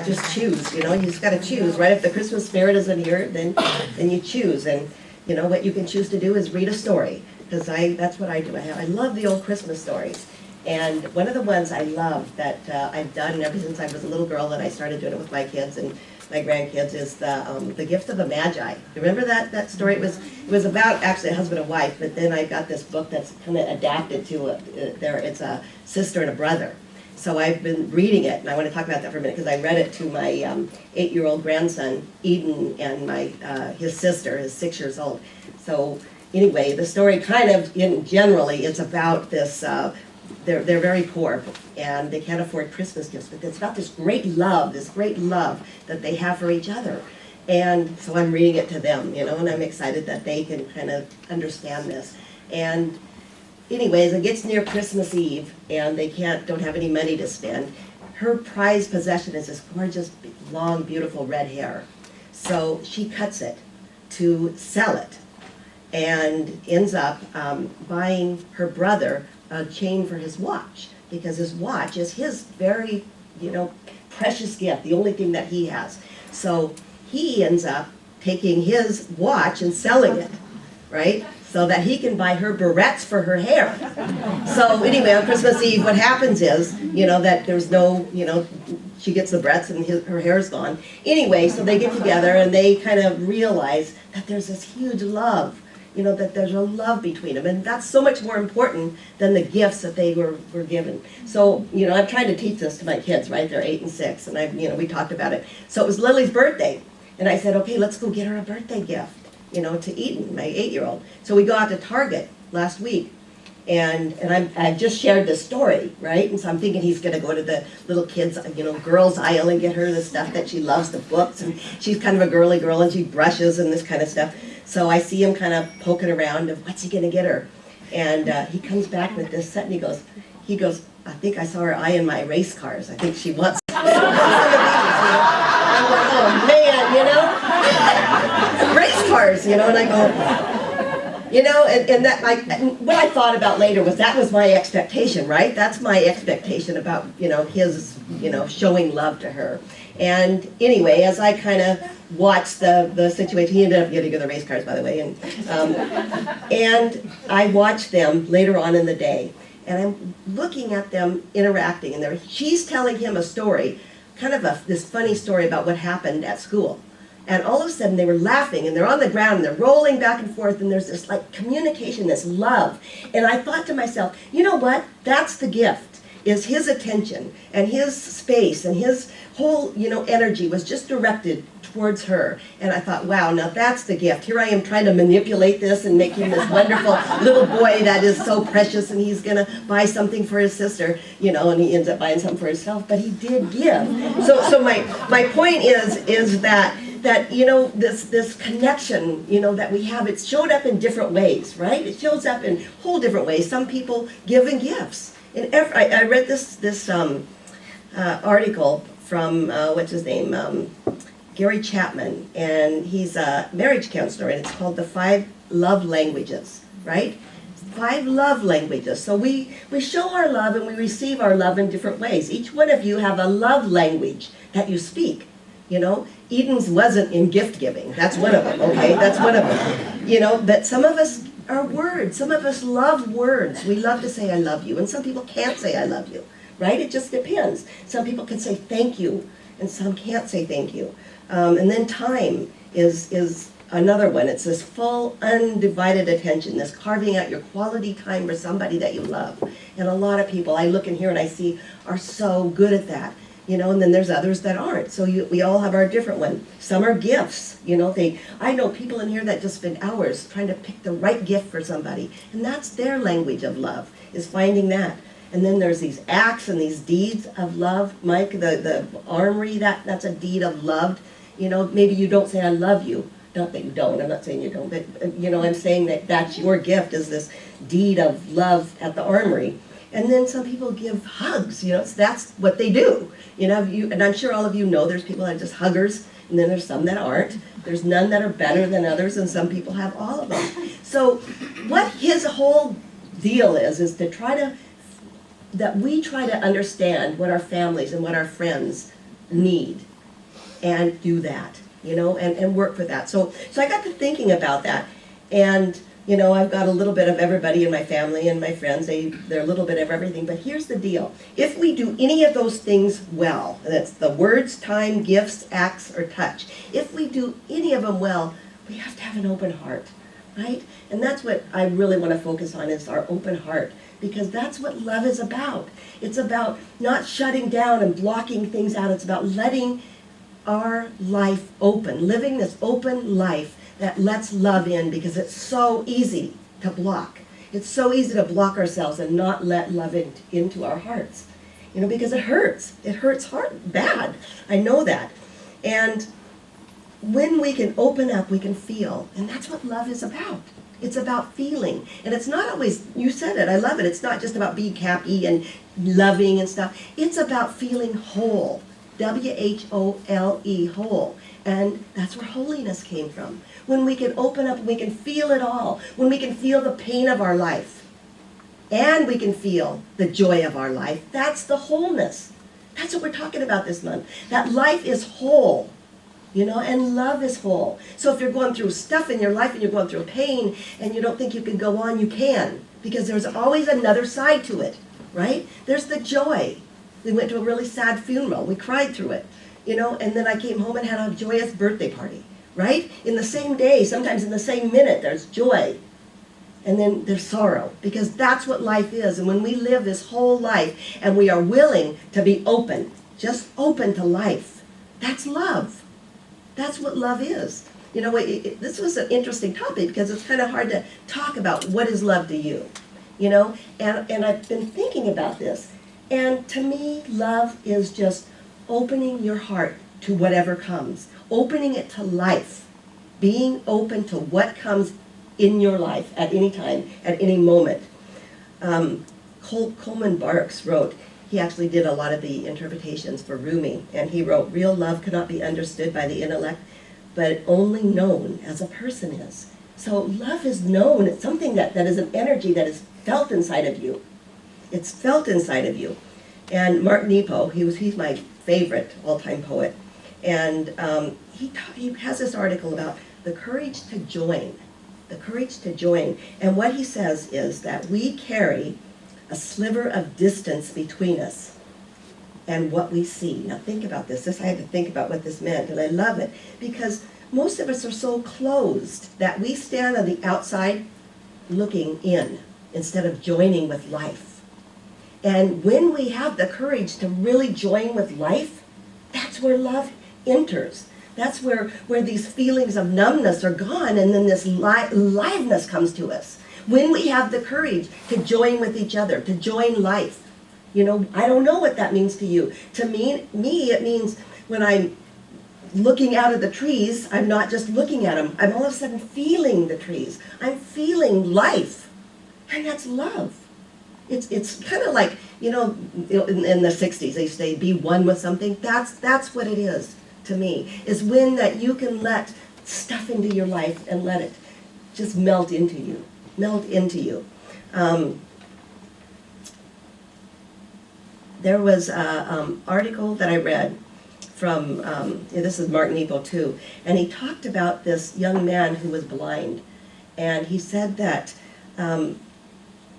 Just choose, you just got to choose, right? If the Christmas spirit isn't here, then you choose. And what you can choose to do is read a story, because that's what I do. I love the old Christmas stories. And one of the ones I love that I've done ever since I was a little girl, and I started doing it with my kids and my grandkids, is the Gift of the Magi. You remember that story? It was about actually a husband and wife, but then I got this book that's kind of adapted to it. It's a sister and a brother. So I've been reading it, and I want to talk about that for a minute, because I read it to my 8-year-old grandson, Eden, and his sister is 6 years old. So anyway, the story kind of, generally, it's about this, they're very poor, and they can't afford Christmas gifts, but it's about this great love that they have for each other. And so I'm reading it to them, and I'm excited that they can kind of understand this. And anyways, it gets near Christmas Eve, and they don't have any money to spend. Her prized possession is this gorgeous, long, beautiful red hair. So she cuts it to sell it, and ends up buying her brother a chain for his watch, because his watch is his very, precious gift, the only thing that he has. So he ends up taking his watch and selling it, right? So that he can buy her barrettes for her hair. So anyway, on Christmas Eve, what happens is, that there's no, she gets the barrettes and her hair's gone. Anyway, so they get together and they kind of realize that there's this huge love, that there's a love between them. And that's so much more important than the gifts that they were given. So, I'm trying to teach this to my kids, right? They're 8 and 6, and we talked about it. So it was Lily's birthday. And I said, okay, let's go get her a birthday gift, to Eden, my 8-year-old. So we go out to Target last week, and I've just shared this story, right? And so I'm thinking he's going to go to the little kids, girls aisle and get her the stuff that she loves, the books, and she's kind of a girly girl, and she brushes and this kind of stuff. So I see him kind of poking around of what's he going to get her, and he comes back with this set, and he goes, I think I saw her eyeing my race cars. I think she wants. I'm like, oh man, race cars, and I go, and that, what I thought about later was that was my expectation, right? That's my expectation about, his, showing love to her. And anyway, as I kind of watched the situation, he ended up getting the race cars, by the way, and I watched them later on in the day, and I'm looking at them interacting, and she's telling him a story, kind of this funny story about what happened at school. And all of a sudden they were laughing, and they're on the ground, and they're rolling back and forth, and there's this communication, this love. And I thought to myself, you know what? That's the gift, is his attention and his space and his whole, energy was just directed towards her. And I thought, wow, now that's the gift. Here I am trying to manipulate this and make him this wonderful little boy that is so precious, and he's going to buy something for his sister, and he ends up buying something for himself, but he did give. So my point is that this connection, that we have, it showed up in different ways, right? It shows up in whole different ways. Some people give in gifts. And I read this article from, what's his name, Gary Chapman, and he's a marriage counselor, and it's called The 5 Love Languages, right? 5 love languages. So we show our love and we receive our love in different ways. Each one of you have a love language that you speak. Eden's wasn't in gift giving. That's one of them, okay? That's one of them. But some of us are words. Some of us love words. We love to say I love you, and some people can't say I love you, right? It just depends. Some people can say thank you, and some can't say thank you. And then time is another one. It's this full, undivided attention, this carving out your quality time for somebody that you love. And a lot of people I look in here and I see are so good at that. And then there's others that aren't. So we all have our different one. Some are gifts. I know people in here that just spend hours trying to pick the right gift for somebody. And that's their language of love, is finding that. And then there's these acts and these deeds of love. Mike, the armory, that's a deed of love. Maybe you don't say I love you. Not that you don't, I'm not saying you don't, but I'm saying that that's your gift, is this deed of love at the armory. And then some people give hugs, that's what they do. And I'm sure all of you know there's people that are just huggers, and then there's some that aren't. There's none that are better than others, and some people have all of them. So what his whole deal is that we try to understand what our families and what our friends need, and do that, you know, and work for that. So I got to thinking about that, and you know, I've got a little bit of everybody in my family and my friends. They're a little bit of everything. But here's the deal. If we do any of those things well, and that's the words, time, gifts, acts, or touch. If we do any of them well, we have to have an open heart, right? And that's what I really want to focus on, is our open heart. Because that's what love is about. It's about not shutting down and blocking things out. It's about letting our life open, living this open life that lets love in, because it's so easy to block. It's so easy to block ourselves and not let love into our hearts. You know, because it hurts. It hurts hard, bad. I know that. And when we can open up, we can feel. And that's what love is about. It's about feeling. And it's not always, you said it, I love it. It's not just about being happy and loving and stuff. It's about feeling whole. W-H-O-L-E, whole. And that's where holiness came from. When we can open up, we can feel it all. When we can feel the pain of our life. And we can feel the joy of our life. That's the wholeness. That's what we're talking about this month. That life is whole. You know, and love is whole. So if you're going through stuff in your life and you're going through pain and you don't think you can go on, you can. Because there's always another side to it, right? There's the joy. We went to a really sad funeral. We cried through it, you know, and then I came home and had a joyous birthday party, right? In the same day, sometimes in the same minute, there's joy. And then there's sorrow, because that's what life is. And when we live this whole life and we are willing to be open, just open to life, that's love. That's what love is. You know, this was an interesting topic because it's kind of hard to talk about what is love to you, you know? And I've been thinking about this. And to me, love is just opening your heart to whatever comes, opening it to life, being open to what comes in your life at any time, at any moment. Coleman Barks wrote, he actually did a lot of the interpretations for Rumi, and he wrote, real love cannot be understood by the intellect, but only known as a person is. So love is known. It's something that is an energy that is felt inside of you. It's felt inside of you. And Mark Nepo, he's my favorite all-time poet, and he has this article about the courage to join. The courage to join. And what he says is that we carry a sliver of distance between us and what we see. Now think about this. I had to think about what this meant, and I love it, because most of us are so closed that we stand on the outside looking in instead of joining with life. And when we have the courage to really join with life, that's where love enters. That's where these feelings of numbness are gone, and then this liveness comes to us. When we have the courage to join with each other, to join life. You know, I don't know what that means to you. To me, it means when I'm looking out at the trees, I'm not just looking at them. I'm all of a sudden feeling the trees. I'm feeling life. And that's love. It's kind of like, you know, in the 60s, they say be one with something. That's what it is to me, is when that you can let stuff into your life and let it just melt into you. Melt into you. There was an article that I read from, this is Mark Nepo too, and he talked about this young man who was blind. And he said that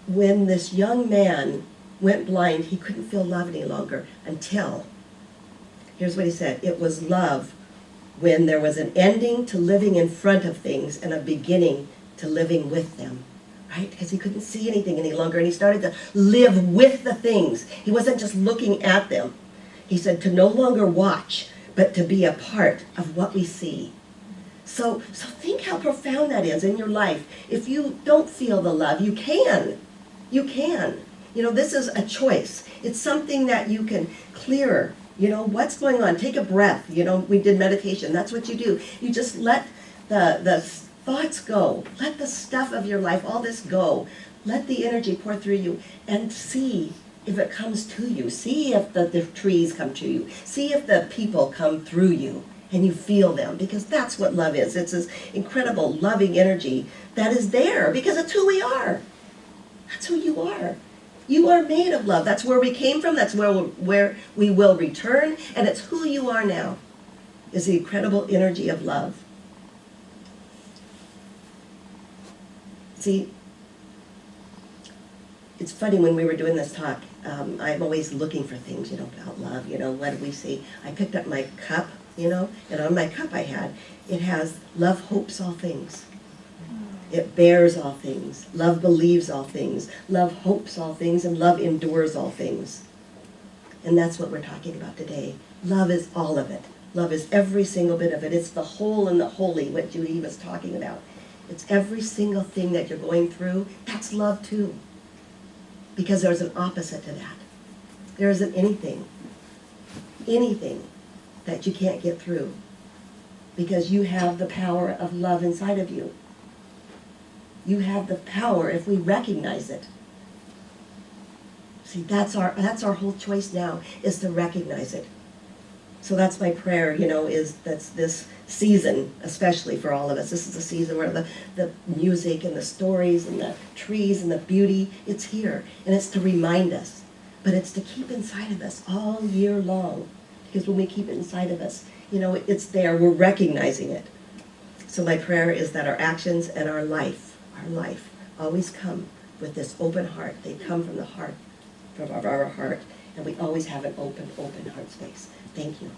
when this young man went blind, he couldn't feel love any longer until, here's what he said, it was love when there was an ending to living in front of things and a beginning to living with them, right? Because he couldn't see anything any longer, and he started to live with the things. He wasn't just looking at them. He said to no longer watch, but to be a part of what we see. So think how profound that is in your life. If you don't feel the love, you can. You can. You know, this is a choice. It's something that you can clear. You know, what's going on? Take a breath. You know, we did meditation. That's what you do. You just let the thoughts go. Let the stuff of your life, all this go. Let the energy pour through you and see if it comes to you. See if the trees come to you. See if the people come through you and you feel them, because that's what love is. It's this incredible loving energy that is there because it's who we are. That's who you are. You are made of love. That's where we came from. That's where we will return. And it's who you are now, is the incredible energy of love. See, it's funny when we were doing this talk, I'm always looking for things, about love. What did we see? I picked up my cup, and on my cup it has love hopes all things. It bears all things. Love believes all things. Love hopes all things, and love endures all things. And that's what we're talking about today. Love is all of it. Love is every single bit of it. It's the whole and the holy, what Judy was talking about. It's every single thing that you're going through. That's love too. Because there's an opposite to that. There isn't anything that you can't get through. Because you have the power of love inside of you. You have the power if we recognize it. See, that's our whole choice now, is to recognize it. So that's my prayer, is that's this season, especially for all of us. This is a season where the music and the stories and the trees and the beauty, it's here. And it's to remind us. But it's to keep inside of us all year long. Because when we keep it inside of us, it's there. We're recognizing it. So my prayer is that our actions and our life always come with this open heart. They come from the heart, from our heart. And we always have an open heart space. Thank you.